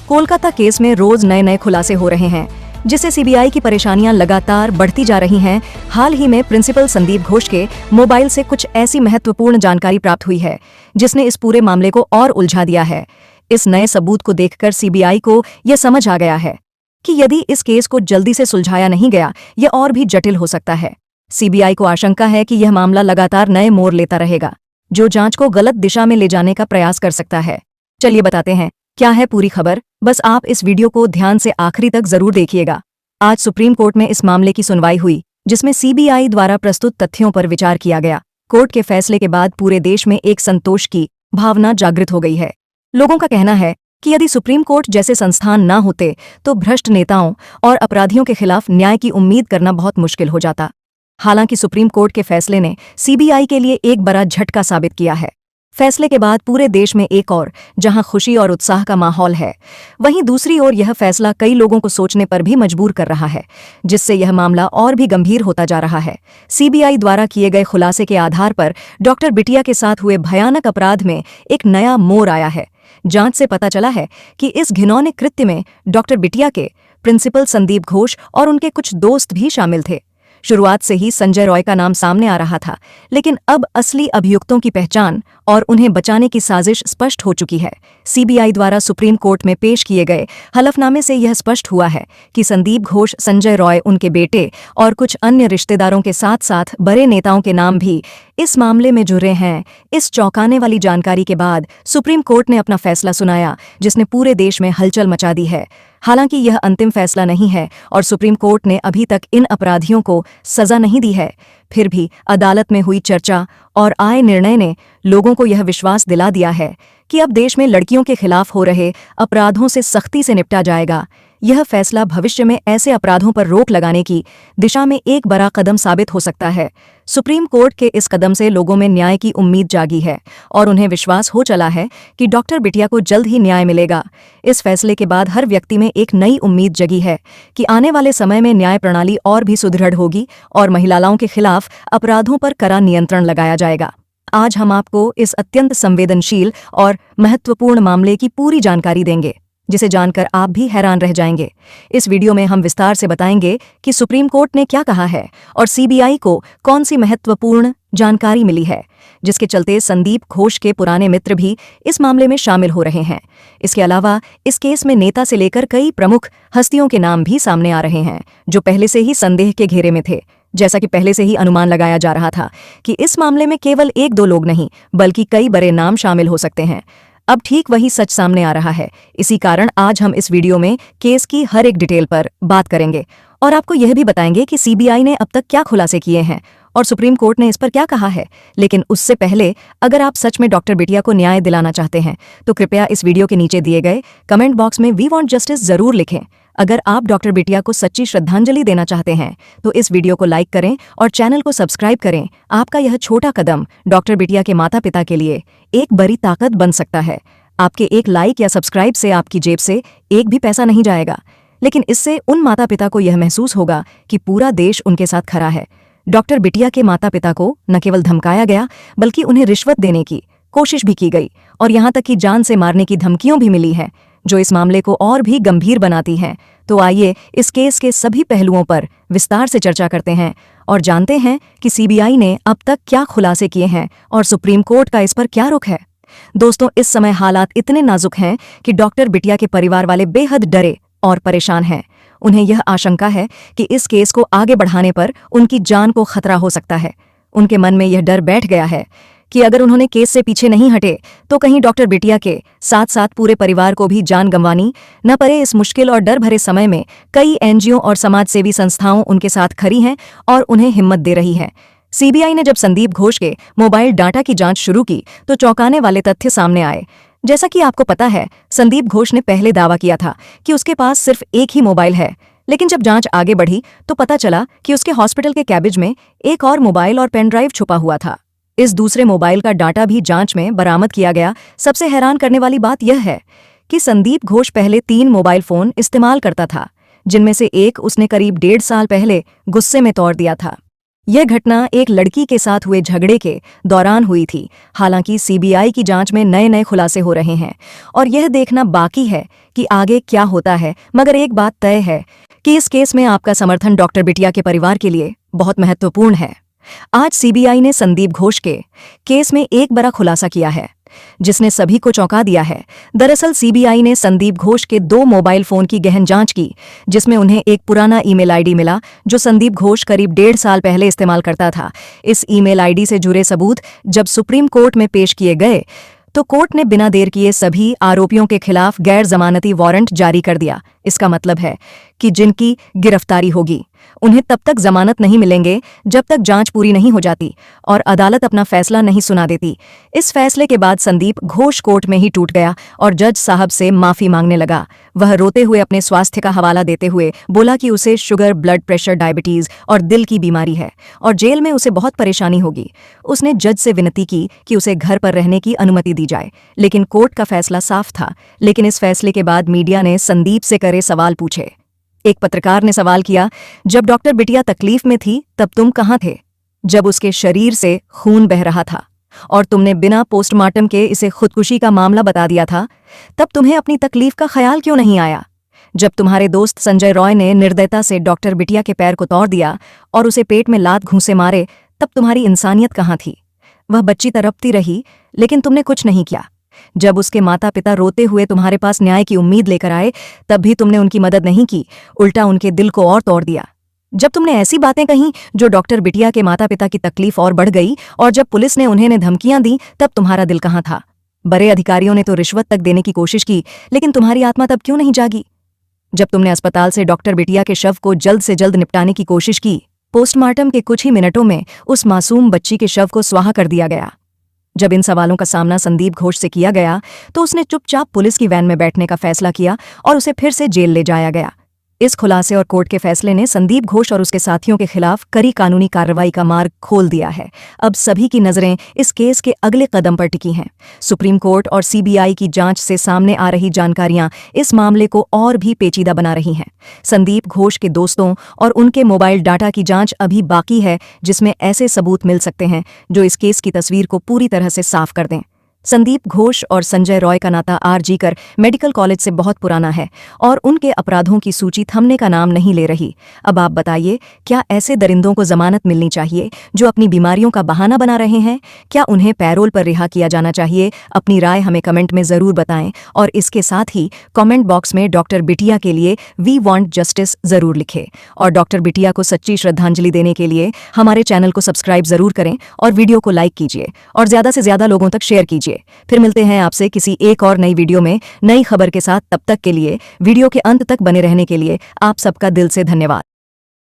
Kolkata case में रोज नए नए खुलासे हो रहे हैं, जिससे सीबीआई की परेशानियां लगातार बढ़ती जा रही हैं। हाल ही में प्रिंसिपल संदीप घोष के मोबाइल से कुछ ऐसी महत्वपूर्ण जानकारी प्राप्त हुई है जिसने इस पूरे मामले को और उलझा दिया है। इस नए सबूत को देखकर सीबीआई को यह समझ आ गया है कि यदि इस केस को जल्दी से सुलझाया नहीं गया, यह और भी जटिल हो सकता है। सीबीआई को आशंका है कि यह मामला लगातार नए मोड़ लेता रहेगा, जो जांच को गलत दिशा में ले जाने का प्रयास कर सकता है। चलिए बताते हैं क्या है पूरी खबर। बस आप इस वीडियो को ध्यान से आखिरी तक जरूर देखिएगा। आज सुप्रीम कोर्ट में इस मामले की सुनवाई हुई, जिसमें सीबीआई द्वारा प्रस्तुत तथ्यों पर विचार किया गया। कोर्ट के फैसले के बाद पूरे देश में एक संतोष की भावना जागृत हो गई है। लोगों का कहना है कि यदि सुप्रीम कोर्ट जैसे संस्थान न होते तो भ्रष्ट नेताओं और अपराधियों के खिलाफ न्याय की उम्मीद करना बहुत मुश्किल हो जाता। हालांकि सुप्रीम कोर्ट के फैसले ने सीबीआई के लिए एक बड़ा झटका साबित किया है। फैसले के बाद पूरे देश में एक और जहां खुशी और उत्साह का माहौल है, वहीं दूसरी ओर यह फैसला कई लोगों को सोचने पर भी मजबूर कर रहा है, जिससे यह मामला और भी गंभीर होता जा रहा है। सीबीआई द्वारा किए गए खुलासे के आधार पर डॉक्टर बिटिया के साथ हुए भयानक अपराध में एक नया मोड़ आया है। जांच से पता चला है कि इस घिनौने कृत्य में डॉक्टर बिटिया के प्रिंसिपल संदीप घोष और उनके कुछ दोस्त भी शामिल थे। शुरुआत से ही संजय रॉय का नाम सामने आ रहा था, लेकिन अब असली अभियुक्तों की पहचान और उन्हें बचाने की साजिश स्पष्ट हो चुकी है। सीबीआई द्वारा सुप्रीम कोर्ट में पेश किए गए हलफनामे से यह स्पष्ट हुआ है कि संदीप घोष, संजय रॉय, उनके बेटे और कुछ अन्य रिश्तेदारों के साथ साथ बड़े नेताओं के नाम भी इस मामले में जुड़े हैं। इस चौंकाने वाली जानकारी के बाद सुप्रीम कोर्ट ने अपना फैसला सुनाया, जिसने पूरे देश में हलचल मचा दी है। हालांकि यह अंतिम फैसला नहीं है और सुप्रीम कोर्ट ने अभी तक इन अपराधियों को सजा नहीं दी है, फिर भी अदालत में हुई चर्चा और आए निर्णय ने लोगों को यह विश्वास दिला दिया है कि अब देश में लड़कियों के खिलाफ हो रहे अपराधों से सख्ती से निपटा जाएगा। यह फैसला भविष्य में ऐसे अपराधों पर रोक लगाने की दिशा में एक बड़ा कदम साबित हो सकता है। सुप्रीम कोर्ट के इस कदम से लोगों में न्याय की उम्मीद जागी है और उन्हें विश्वास हो चला है कि डॉक्टर बिटिया को जल्द ही न्याय मिलेगा। इस फैसले के बाद हर व्यक्ति में एक नई उम्मीद जगी है कि आने वाले समय में न्याय प्रणाली और भी सुदृढ़ होगी और महिलाओं के खिलाफ अपराधों पर कड़ा नियंत्रण लगाया जाएगा। आज हम आपको इस अत्यंत संवेदनशील और महत्वपूर्ण मामले की पूरी जानकारी देंगे, जिसे जानकर आप भी हैरान रह जाएंगे। इस वीडियो में हम विस्तार से बताएंगे कि सुप्रीम कोर्ट ने क्या कहा है और सीबीआई को कौन सी महत्वपूर्ण जानकारी मिली है, जिसके चलते संदीप घोष के पुराने मित्र भी इस मामले में शामिल हो रहे हैं। इसके अलावा इस केस में नेता से लेकर कई प्रमुख हस्तियों के नाम भी सामने आ रहे हैं, जो पहले से ही संदेह के घेरे में थे। जैसा कि पहले से ही अनुमान लगाया जा रहा था कि इस मामले में केवल एक दो लोग नहीं, बल्कि कई बड़े नाम शामिल हो सकते हैं। अब ठीक वही सच सामने आ रहा है। इसी कारण आज हम इस वीडियो में केस की हर एक डिटेल पर बात करेंगे और आपको यह भी बताएंगे कि सीबीआई ने अब तक क्या खुलासे किए हैं और सुप्रीम कोर्ट ने इस पर क्या कहा है। लेकिन उससे पहले अगर आप सच में डॉक्टर बिटिया को न्याय दिलाना चाहते हैं तो कृपया इस वीडियो के नीचे दिए गए कमेंट बॉक्स में वी वांट जस्टिस जरूर लिखें। अगर आप डॉक्टर बिटिया को सच्ची श्रद्धांजलि देना चाहते हैं तो इस वीडियो को लाइक करें और चैनल को सब्सक्राइब करें। आपका यह छोटा कदम डॉक्टर बिटिया के माता पिता के लिए एक बड़ी ताकत बन सकता है। आपके एक लाइक या सब्सक्राइब से आपकी जेब से एक भी पैसा नहीं जाएगा, लेकिन इससे उन माता पिता को यह महसूस होगा कि पूरा देश उनके साथ खड़ा है। डॉक्टर बिटिया के माता पिता को न केवल धमकाया गया, बल्कि उन्हें रिश्वत देने की कोशिश भी की गई और यहाँ तक कि जान से मारने की धमकियों भी मिली हैं, जो इस मामले को और भी गंभीर बनाती हैं। तो आइए इस केस के सभी पहलुओं पर विस्तार से चर्चा करते हैं और जानते हैं कि सीबीआई ने अब तक क्या खुलासे किए हैं और सुप्रीम कोर्ट का इस पर क्या रुख है। दोस्तों, इस समय हालात इतने नाजुक हैं कि डॉक्टर बिटिया के परिवार वाले बेहद डरे और परेशान हैं। उन्हें यह आशंका है कि इस केस को आगे बढ़ाने पर उनकी जान को खतरा हो सकता है। उनके मन में यह डर बैठ गया है कि अगर उन्होंने केस से पीछे नहीं हटे तो कहीं डॉक्टर बिटिया के साथ साथ पूरे परिवार को भी जान गंवानी न पड़े। इस मुश्किल और डर भरे समय में कई एनजीओ और समाजसेवी संस्थाओं उनके साथ खड़ी हैं और उन्हें हिम्मत दे रही हैं। सीबीआई ने जब संदीप घोष के मोबाइल डाटा की जांच शुरू की तो चौंकाने वाले तथ्य सामने आए। जैसा कि आपको पता है, संदीप घोष ने पहले दावा किया था कि उसके पास सिर्फ एक ही मोबाइल है, लेकिन जब जांच आगे बढ़ी तो पता चला कि उसके हॉस्पिटल के कैबिज में एक और मोबाइल और पेन ड्राइव छुपा हुआ था। इस दूसरे मोबाइल का डाटा भी जांच में बरामद किया गया। सबसे हैरान करने वाली बात यह है कि संदीप घोष पहले 3 मोबाइल फोन इस्तेमाल करता था, जिनमें से एक उसने करीब 1.5 साल पहले गुस्से में तोड़ दिया था। यह घटना एक लड़की के साथ हुए झगड़े के दौरान हुई थी। हालांकि सीबीआई की जांच में नए नए खुलासे हो रहे हैं और यह देखना बाकी है कि आगे क्या होता है। मगर एक बात तय है कि इस केस में आपका समर्थन डॉक्टर बिटिया के परिवार के लिए बहुत महत्वपूर्ण है। आज सीबीआई ने संदीप घोष के केस में एक बड़ा खुलासा किया है जिसने सभी को चौंका दिया है। दरअसल सीबीआई ने संदीप घोष के 2 मोबाइल फोन की गहन जांच की, जिसमें उन्हें एक पुराना ईमेल आईडी मिला जो संदीप घोष करीब 1.5 साल पहले इस्तेमाल करता था। इस ईमेल आईडी से जुड़े सबूत जब सुप्रीम कोर्ट में पेश किए गए तो कोर्ट ने बिना देर किए सभी आरोपियों के खिलाफ गैर जमानती वारंट जारी कर दिया। इसका मतलब है कि जिनकी गिरफ्तारी होगी उन्हें तब तक जमानत नहीं मिलेंगे जब तक जांच पूरी नहीं हो जाती और अदालत अपना फैसला नहीं सुना देती। इस फैसले के बाद संदीप घोष कोर्ट में ही टूट गया और जज साहब से माफी मांगने लगा। वह रोते हुए अपने स्वास्थ्य का हवाला देते हुए बोला कि उसे शुगर, ब्लड प्रेशर, डायबिटीज और दिल की बीमारी है और जेल में उसे बहुत परेशानी होगी। उसने जज से विनती की कि उसे घर पर रहने की अनुमति दी जाए, लेकिन कोर्ट का फैसला साफ था। लेकिन इस फैसले के बाद मीडिया ने संदीप से करे सवाल पूछे। एक पत्रकार ने सवाल किया, जब डॉक्टर बिटिया तकलीफ में थी तब तुम कहाँ थे? जब उसके शरीर से खून बह रहा था और तुमने बिना पोस्टमार्टम के इसे खुदकुशी का मामला बता दिया था, तब तुम्हें अपनी तकलीफ का ख्याल क्यों नहीं आया? जब तुम्हारे दोस्त संजय रॉय ने निर्दयता से डॉक्टर बिटिया के पैर को तोड़ दिया और उसे पेट में लात घूंसे मारे, तब तुम्हारी इंसानियत कहाँ थी? वह बच्ची तड़पती रही लेकिन तुमने कुछ नहीं किया। जब उसके माता पिता रोते हुए तुम्हारे पास न्याय की उम्मीद लेकर आए तब भी तुमने उनकी मदद नहीं की, उल्टा उनके दिल को और तोड़ दिया। जब तुमने ऐसी बातें कहीं जो डॉक्टर बिटिया के माता पिता की तकलीफ और बढ़ गई और जब पुलिस ने उन्हें धमकियां दी तब तुम्हारा दिल कहाँ था? बड़े अधिकारियों ने तो रिश्वत तक देने की कोशिश की, लेकिन तुम्हारी आत्मा तब क्यों नहीं जागी? जब तुमने अस्पताल से डॉक्टर बिटिया के शव को जल्द से जल्द निपटाने की कोशिश की, पोस्टमार्टम के कुछ ही मिनटों में उस मासूम बच्ची के शव को स्वाहा कर दिया गया। जब इन सवालों का सामना संदीप घोष से किया गया तो उसने चुपचाप पुलिस की वैन में बैठने का फैसला किया और उसे फिर से जेल ले जाया गया। इस खुलासे और कोर्ट के फैसले ने संदीप घोष और उसके साथियों के खिलाफ कड़ी कानूनी कार्रवाई का मार्ग खोल दिया है। अब सभी की नजरें इस केस के अगले कदम पर टिकी हैं। सुप्रीम कोर्ट और सीबीआई की जांच से सामने आ रही जानकारियां इस मामले को और भी पेचीदा बना रही हैं। संदीप घोष के दोस्तों और उनके मोबाइल डाटा की जांच अभी बाकी है, जिसमें ऐसे सबूत मिल सकते हैं जो इस केस की तस्वीर को पूरी तरह से साफ कर दें। संदीप घोष और संजय रॉय का नाता आरजी कर मेडिकल कॉलेज से बहुत पुराना है और उनके अपराधों की सूची थमने का नाम नहीं ले रही। अब आप बताइए, क्या ऐसे दरिंदों को जमानत मिलनी चाहिए जो अपनी बीमारियों का बहाना बना रहे हैं? क्या उन्हें पैरोल पर रिहा किया जाना चाहिए? अपनी राय हमें कमेंट में जरूर बताएं और इसके साथ ही कमेंट बॉक्स में डॉक्टर बिटिया के लिए वी वांट जस्टिस जरूर लिखें और डॉक्टर बिटिया को सच्ची श्रद्धांजलि देने के लिए हमारे चैनल को सब्सक्राइब जरूर करें और वीडियो को लाइक कीजिए और ज्यादा से ज्यादा लोगों तक शेयर कीजिए। फिर मिलते हैं आपसे किसी एक और नई वीडियो में नई खबर के साथ। तब तक के लिए वीडियो के अंत तक बने रहने के लिए आप सबका दिल से धन्यवाद।